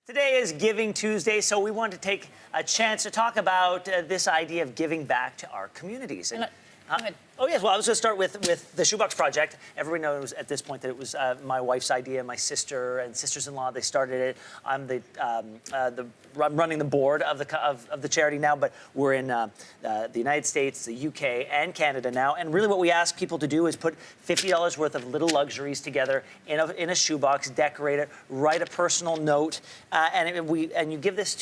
Today is Giving Tuesday, so we want to take a chance to talk about this idea of giving back to our communities. And, Go ahead. Oh, yes. Well, I was going to start with the Shoebox Project. Everybody knows at this point that it was my wife's idea. My sister and sisters-in-law, they started it. I'm running the board of the charity now, but we're in the United States, the UK, and Canada now. And really what we ask people to do is put $50 worth of little luxuries together in a shoebox, decorate it, write a personal note, and you give this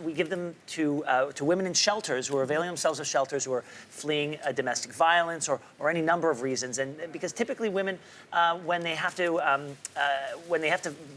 we give them to women in shelters who are availing themselves of shelters who are fleeing domestic violence or any number of reasons. And because typically women, when they have to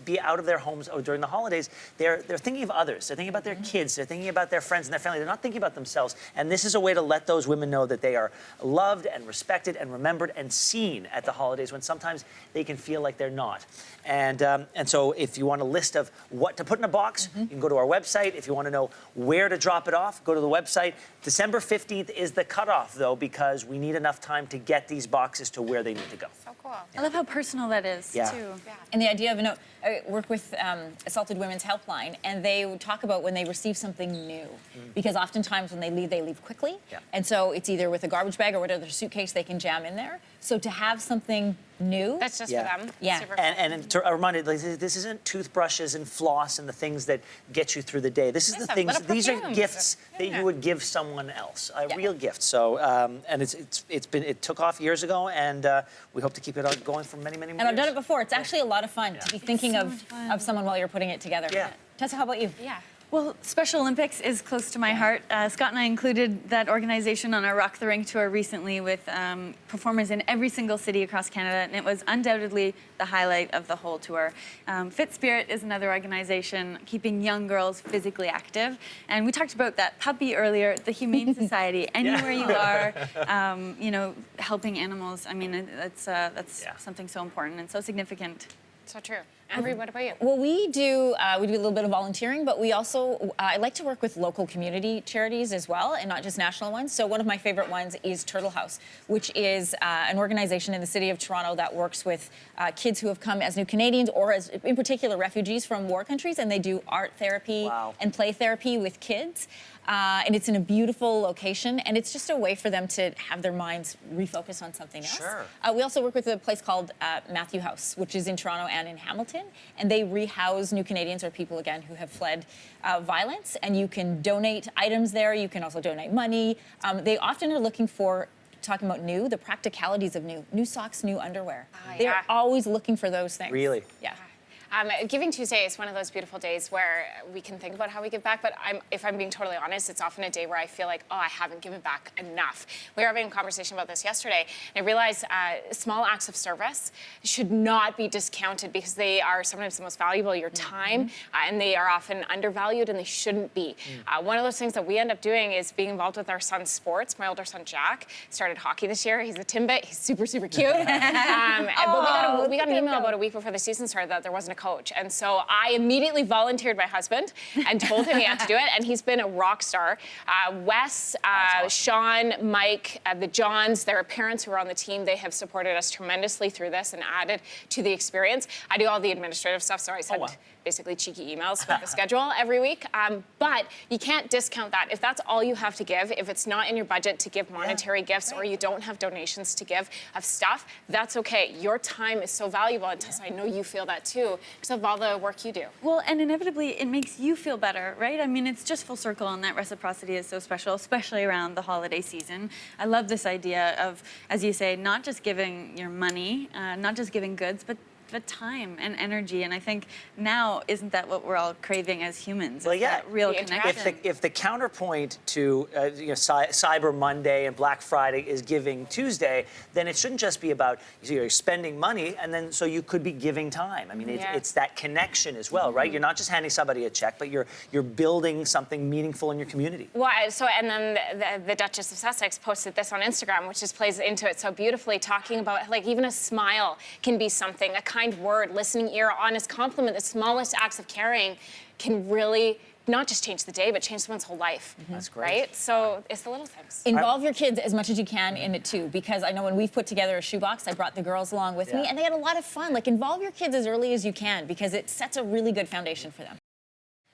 be out of their homes during the holidays, they're thinking of others. They're thinking about their kids. They're thinking about their friends and their family. They're not thinking about themselves. And this is a way to let those women know that they are loved and respected and remembered and seen at the holidays, when sometimes they can feel like they're not. And so if you want a list of what to put in a box, you can go to our website. If you want to know where to drop it off, go to the website. December 15th is the cutoff, though, because we need enough time to get these boxes to where they need to go. So cool. I love how personal that is, too. Yeah. And the idea of a note, I work with Assaulted Women's Helpline, and they would talk about when they receive something new. Because oftentimes when they leave quickly. Yeah. And so it's either with a garbage bag or whatever suitcase they can jam in there. So to have something new. That's just Yeah. for them. Yeah. Super cool. And to remind you, this isn't toothbrushes and floss and the things that get you through the day. This is the things. little These are perfumes. gifts that Yeah. you would give someone else, a Yeah. real gift. So, and it took off years ago, and we hope to keep it going for many, many more And I've years. done it before. It's actually a lot of fun to be thinking so much fun. of someone while you're putting it together. Yeah. Tessa, how about you? Yeah. Well, Special Olympics is close to my heart. Scott and I included that organization on our Rock the Rink tour recently with performers in every single city across Canada, and it was undoubtedly the highlight of the whole tour. Fit Spirit is another organization keeping young girls physically active, and we talked about that puppy earlier, the Humane Society. Anywhere you are, helping animals. I mean, that's something so important and so significant. So true. Ambry, what about you? Well, we do a little bit of volunteering, but we also, I like to work with local community charities as well, and not just national ones. So one of my favorite ones is Turtle House, which is an organization in the city of Toronto that works with kids who have come as new Canadians or as, in particular, refugees from war countries, and they do art therapy and play therapy with kids. And it's in a beautiful location, and it's just a way for them to have their minds refocus on something else. Sure. We also work with a place called Matthew House, which is in Toronto and in Hamilton, and they rehouse new Canadians or people, again, who have fled violence, and you can donate items there. You can also donate money. They often are looking for, talking about the practicalities of new socks, new underwear. They're always looking for those things. Really? Yeah. Giving Tuesday is one of those beautiful days where we can think about how we give back, but if I'm being totally honest, it's often a day where I feel like, I haven't given back enough. We were having a conversation about this yesterday, and I realized small acts of service should not be discounted because they are sometimes the most valuable, your time, and they are often undervalued, and they shouldn't be. One of those things that we end up doing is being involved with our son's sports. My older son, Jack, started hockey this year. He's a Timbit. He's super, super cute. But we got an email about a week before the season started that there wasn't a coach. And so I immediately volunteered my husband and told him he had to do it. And he's been a rock star. Wes, Sean, Mike, the Johns, their parents who are on the team, they have supported us tremendously through this and added to the experience. I do all the administrative stuff, so I send basically cheeky emails with the schedule every week. But you can't discount that. If that's all you have to give, if it's not in your budget to give monetary gifts or you don't have donations to give of stuff, that's okay. Your time is so valuable. And Tessa, I know you feel that too, because of all the work you do. Well, and inevitably, it makes you feel better, right? I mean, it's just full circle, and that reciprocity is so special, especially around the holiday season. I love this idea of, as you say, not just giving your money, not just giving goods, but time and energy. And I think now, isn't that what we're all craving as humans? Well, yeah. That real connection. If the counterpoint to Cyber Monday and Black Friday is Giving Tuesday, then it shouldn't just be about you're spending money, and then so you could be giving time. I mean, it's that connection as well, right? You're not just handing somebody a check, but you're building something meaningful in your community. Well, and then the Duchess of Sussex posted this on Instagram, which just plays into it so beautifully, talking about like even a smile can be something, a kind kind word, listening ear, honest compliment, the smallest acts of caring can really not just change the day, but change someone's whole life. That's great. Right? So it's the little things. Involve your kids as much as you can in it too, because I know when we've put together a shoebox, I brought the girls along with me, and they had a lot of fun. Like, involve your kids as early as you can, because it sets a really good foundation for them.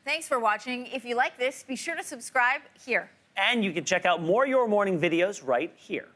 Thanks for watching. If you like this, be sure to subscribe here. And you can check out more Your Morning videos right here.